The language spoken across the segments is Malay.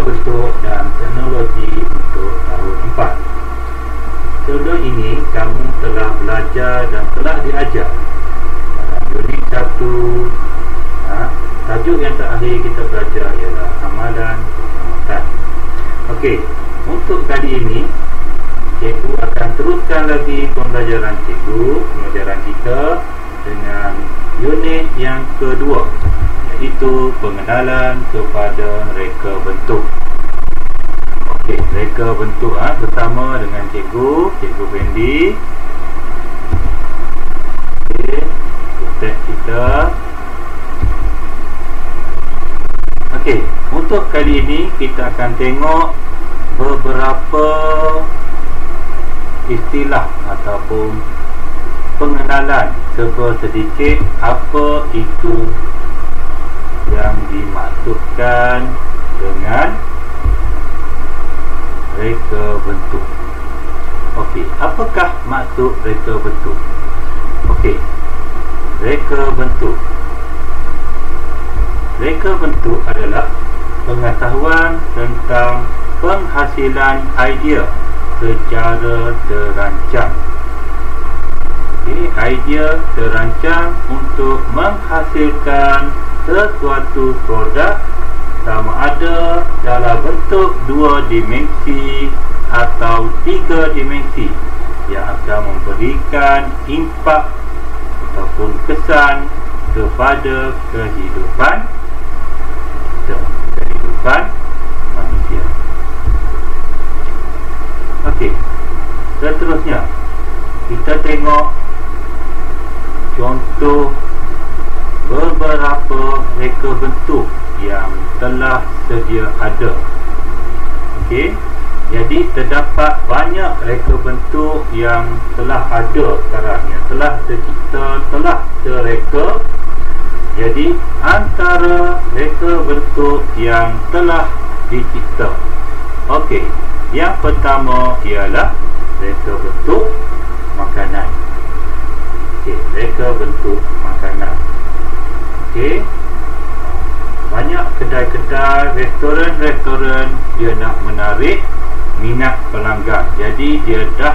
bentuk dan teknologi untuk tahun 4. Contoh ini kamu telah belajar dan telah diajar dalam unit 1. Tajuk yang terakhir kita belajar ialah amalan keselamatan. Okey, untuk kali ini cikgu akan teruskan lagi pembelajaran pembelajaran kita dengan unit yang kedua, iaitu pengenalan kepada reka bentuk. Okey, reka bentuk bersama dengan cikgu Fendi. Okey, teks kita. Okey, untuk kali ini kita akan tengok beberapa istilah ataupun pengenalan serba sedikit apa itu yang dimaksudkan dengan reka bentuk. Okey, apakah maksud reka bentuk? Okey, reka bentuk adalah pengetahuan tentang penghasilan idea secara terancang. Idea terancang untuk menghasilkan sesuatu produk sama ada dalam bentuk 2 dimensi atau 3 dimensi yang akan memberikan impak ataupun kesan kepada kehidupan manusia. Okey, seterusnya kita tengok contoh beberapa reka bentuk yang telah sedia ada. Okey, jadi terdapat banyak reka bentuk yang telah ada sekarang, yang telah tercipta, telah terreka. Jadi antara reka bentuk yang telah dicipta, okey, yang pertama ialah reka bentuk makanan. Okey, reka bentuk makanan. Okey, banyak kedai-kedai, restoran dia nak menarik minat pelanggan. Jadi dia dah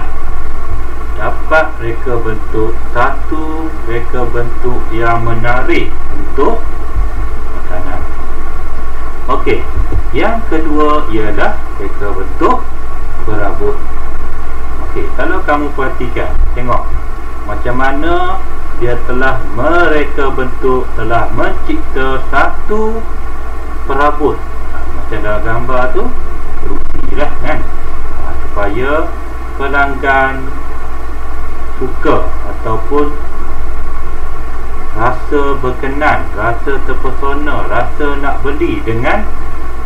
dapat reka bentuk satu, reka bentuk yang menarik untuk makanan. Okey, yang kedua ialah reka bentuk perabot. Okey, kalau kamu perhatikan, tengok macam mana dia telah mereka bentuk, telah mencipta satu perabot. Macam dalam gambar tu, kerusi lah kan, supaya pelanggan suka ataupun rasa berkenan, rasa terpesona, rasa nak beli dengan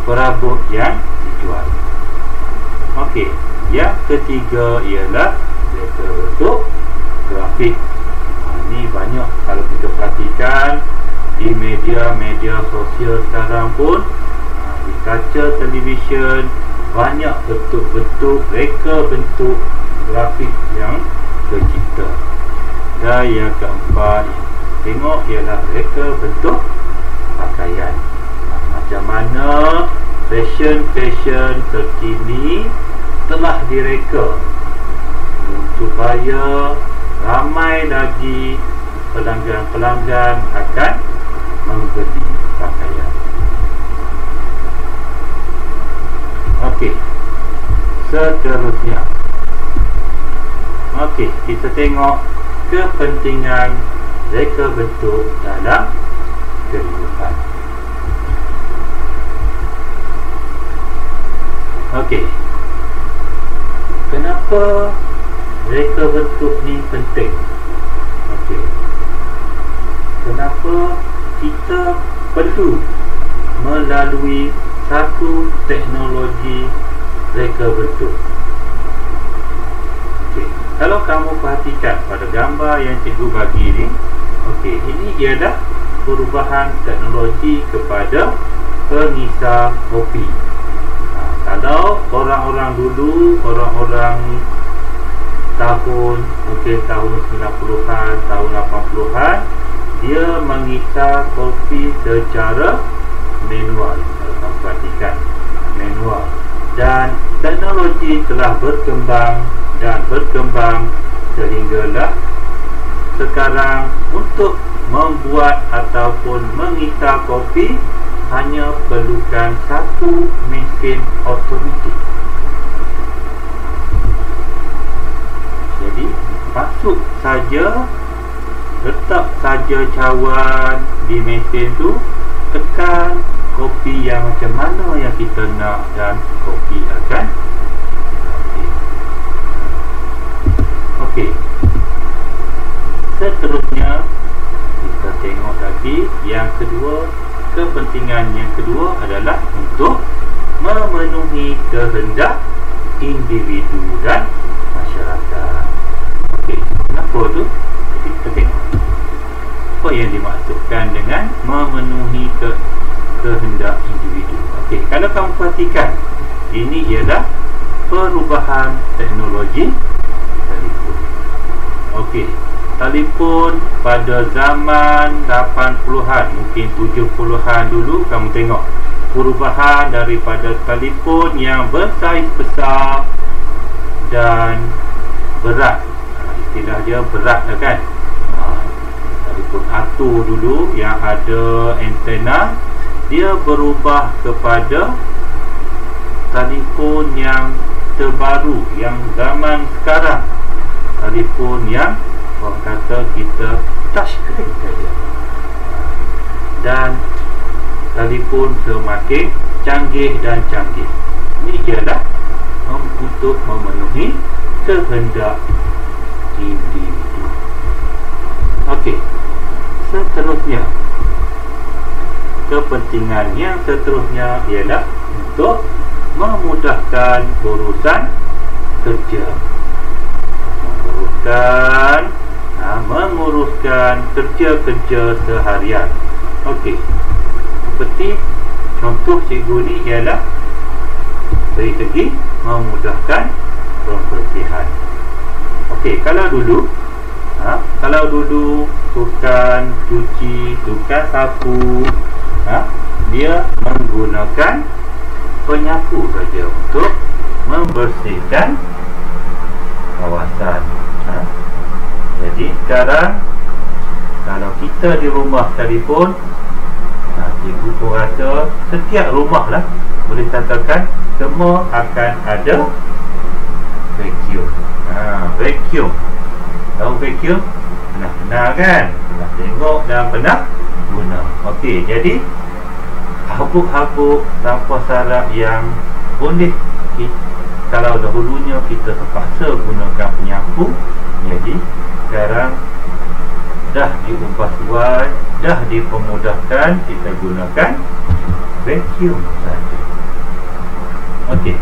perabot yang dijual. Okey, yang ketiga ialah reka bentuk grafik. Ini banyak kalau kita perhatikan di media sosial sekarang pun, di kaca televisyen, banyak bentuk-bentuk reka bentuk grafik yang tercipta. Dan yang keempat tengok ialah reka bentuk pakaian. Macam mana fashion terkini telah direka supaya ramai lagi pelanggan-pelanggan akan membeli pakaian. Okey, seterusnya. Okey, kita tengok kepentingan reka bentuk dalam kehidupan. Okey, kenapa reka bentuk ni penting? Okey, kenapa kita perlu melalui satu teknologi reka bentuk? Okey, kalau kamu perhatikan pada gambar yang cikgu bagi ni, okey, ini ialah perubahan teknologi kepada pengisar kopi. Kalau orang-orang dulu, orang-orang mungkin tahun 90-an, tahun 80-an, dia mengisar kopi secara manual. Kalau kamu perhatikan, manual. Dan teknologi telah berkembang dan berkembang sehinggalah sekarang untuk membuat ataupun mengisar kopi hanya perlukan satu mesin automatik. Jadi masuk saja, letak saja cawan di mesin tu, tekan kopi yang macam mana yang kita nak dan kopi akan okey. Seterusnya kita tengok lagi yang kedua. Kepentingan yang kedua adalah untuk memenuhi kehendak individu dan masyarakat. Okey, kenapa tu? Jadi kita tengok apa yang dimaksudkan dengan memenuhi kehendak individu. Okey, kalau kamu perhatikan, ini ialah perubahan teknologi telefon. Okey, telefon pada zaman 80-an, mungkin 70-an dulu, kamu tengok perubahan daripada telefon yang bersaiz besar dan berat. Istilah dia berat lah kan. Telefon atur dulu yang ada antena, dia berubah kepada telefon yang terbaru, yang zaman sekarang, telefon yang orang kata kita touchscreen saja, dan telefon semakin canggih dan canggih. Ini ialah untuk memenuhi kehendak individu. Okey, seterusnya, kepentingan yang seterusnya ialah untuk memudahkan urusan kerja, menguruskan kerja-kerja seharian. Okey, seperti contoh cikgu ni ialah dari segi memudahkan pembersihan. Okey, kalau dulu tukang cuci, tukang sapu, dia menggunakan penyapu saja untuk membersihkan kawasan. Jadi sekarang kalau kita di rumah telefon, cikgu pun rasa setiap rumah lah boleh katakan semua akan ada vacuum. Vacuum, tahu vacuum? Pernah kan? Pernah tengok dan pernah guna. Okey, jadi habuk-habuk sampah sarap yang boleh kalau dahulunya kita terpaksa gunakan penyapu, jadi sekarang dah diubah suai, dah dipermudahkan, kita gunakan vacuum saja. Okey,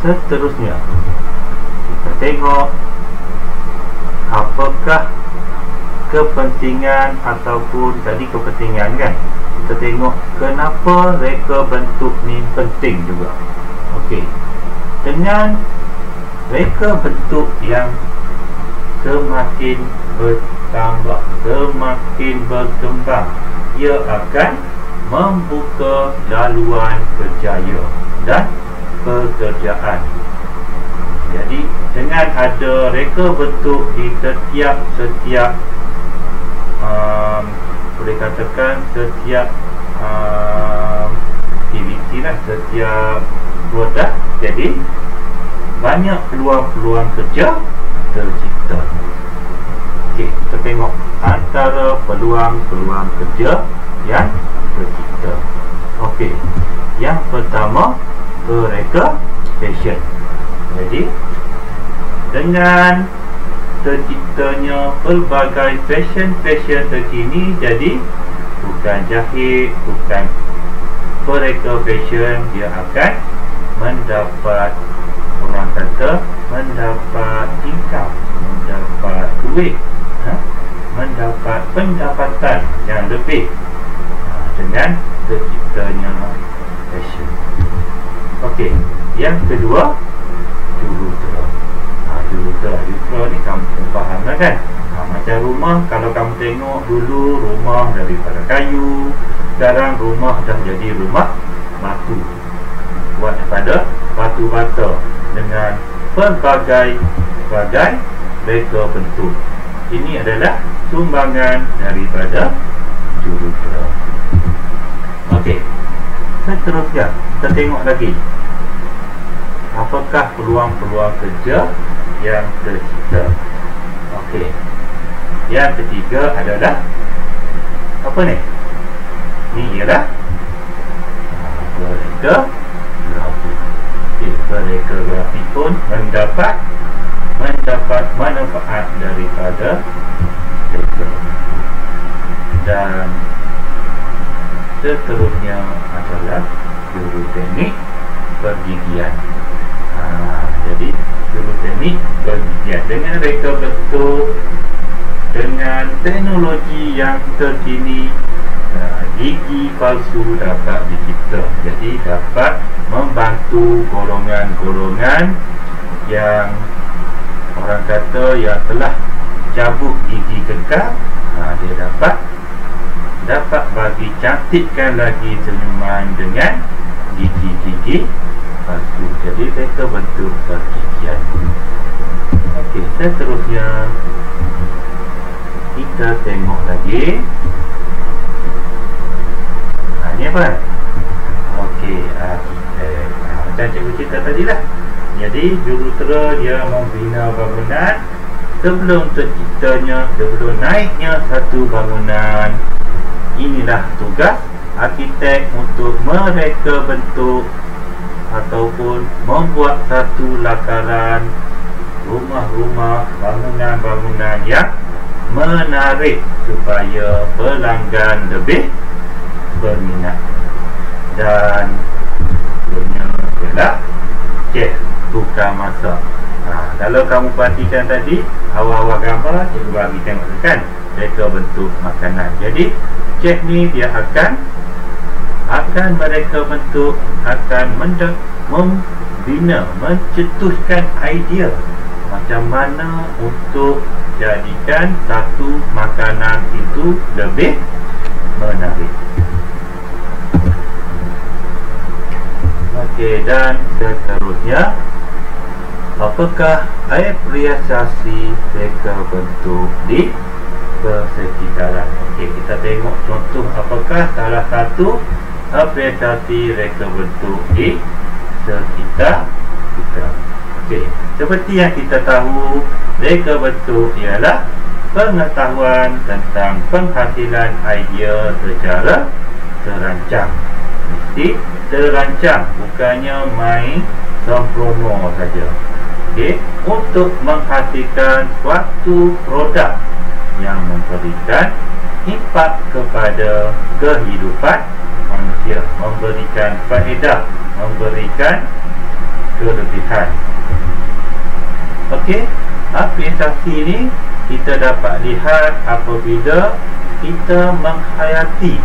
seterusnya kita tengok apakah kepentingan ataupun tadi kepentingan kan. Kita tengok kenapa reka bentuk ni penting juga. Okey, dengan reka bentuk yang semakin bertambah, semakin berkembang, ia akan membuka laluan kerjaya dan pekerjaan. Jadi dengan ada reka bentuk di setiap boleh katakan setiap aktiviti lah, setiap produk, jadi banyak peluang-peluang kerja tercipta. Okey, kita tengok antara peluang-peluang kerja yang tercipta. Okey, yang pertama, reka fashion. Jadi dengan terciptanya pelbagai fashion terkini, jadi bukan jahit, bukan pereka fashion, dia akan mendapat, orang kata, mendapat income, mendapat duit, mendapat pendapatan yang lebih dengan terciptanya fashion. Okey, yang kedua, juruterang. Juruterang ni kamu faham lah kan. Macam rumah, kalau kamu tengok dulu rumah daripada kayu, sekarang rumah dah jadi rumah batu, buat daripada batu bata dengan pelbagai reka bentuk. Ini adalah sumbangan daripada jurutera. Okey, seterusnya kita tengok lagi, apakah peluang-peluang kerja yang tercipta. Okey, yang ketiga adalah apa ni? Ini ialah reka-grafi. Reka-grafi pun mendapat manfaat daripada reka. Dan seterusnya adalah juruteknik pergigian. Jadi juruteknik pergigian dengan reka bentuk, dengan teknologi yang terkini, gigi palsu dapat dicipta. Jadi dapat membantu golongan-golongan yang orang kata yang telah cabut gigi kekal. Dia dapat bagi cantikkan lagi senyuman dengan gigi-gigi palsu. Jadi reka bentuk pergigian. Okey, seterusnya kita tengok lagi. Ini apa? Okey, dan cikgu cerita tadilah. Jadi jurutera dia membina bangunan. Sebelum terciptanya, sebelum naiknya satu bangunan, inilah tugas arkitek untuk mereka bentuk ataupun membuat satu lakaran rumah-rumah, bangunan-bangunan yang menarik supaya pelanggan lebih berminat. Dan sebenarnya ialah chef, tukang masak. Kalau kamu perhatikan tadi awal-awal gambar, cikgu bagi tengok kan reka bentuk makanan. Jadi chef ni dia akan mereka bentuk, akan membina, mencetuskan idea macam mana untuk jadikan satu makanan itu lebih menarik. Okey, dan seterusnya, apakah apresiasi reka bentuk di persekitaran? Okey, kita tengok contoh apakah salah satu apresiasi reka bentuk di sekitar kita. Okey, seperti yang kita tahu, reka bentuk ialah pengetahuan tentang penghasilan idea secara terancang. Mesti terancang, bukannya main sempurna saja. Okey, untuk menghasilkan suatu produk yang memberikan impak kepada kehidupan manusia, memberikan faedah, memberikan kelebihan. Okey, apresiasi ini kita dapat lihat apabila kita menghayati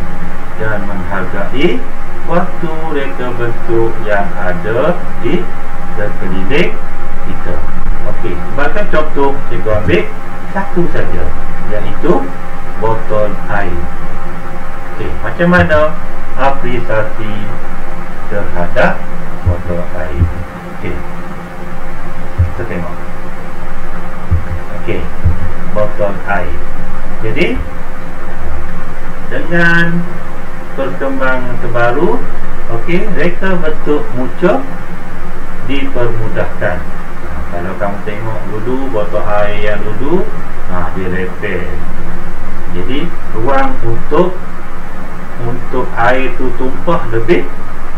dan menghargai suatu reka bentuk yang ada di sekeliling kita. Okey, sebagai contoh cikgu ambil satu saja, iaitu botol air. Okey, macam mana apresiasi terhadap botol air? Okey, kita tengok. Okey, botol air. Jadi dengan perkembangan terbaru, okey, reka bentuk muncul dipermudahkan. Kalau kamu tengok dulu botol air yang dulu, dia lepel. Jadi ruang untuk air itu tumpah lebih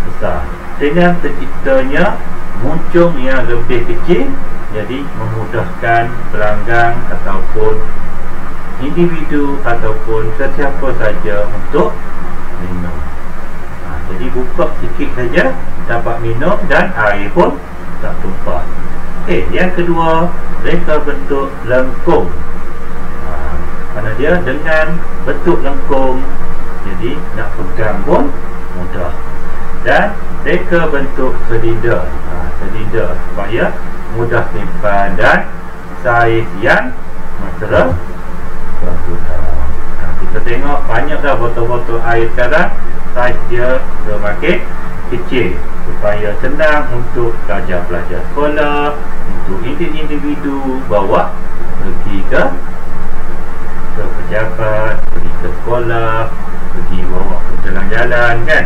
besar. Dengan terciptanya muncung yang lebih kecil, jadi memudahkan pelanggan ataupun individu ataupun sesiapa saja untuk minum. Jadi buka sikit saja dapat minum dan air pun tak tumpah. Okey, yang kedua, reka bentuk lengkung. Mana dia dengan bentuk lengkung, jadi nak pegang pun mudah. Dan reka bentuk silinder. Silinder supaya mudah simpan dan saiz yang mesra. Kita tengok banyak dah botol-botol air sekarang, saiz dia semakin kecil supaya senang untuk pelajar-pelajar sekolah, untuk individu bawa pergi ke pejabat, pergi ke sekolah, pergi bawa ke jalan-jalan kan,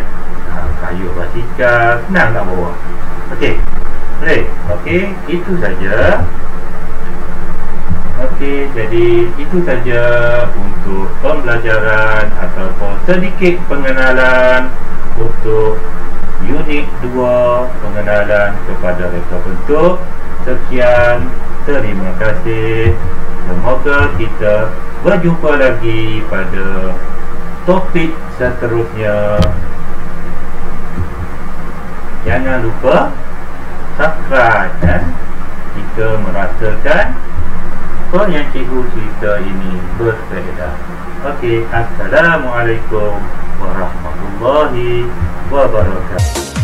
kayu basikal, senang nak bawa. Okey, boleh. Okey, itu saja. Okey, jadi itu saja untuk pembelajaran ataupun sedikit pengenalan untuk unit 2, pengenalan kepada reka bentuk. Sekian, terima kasih. Semoga kita berjumpa lagi pada topik seterusnya. Jangan lupa subscribe jika merasakan apa yang cikgu cerita ini berfaedah. Okey, Assalamualaikum warahmatullahi wabarakatuh.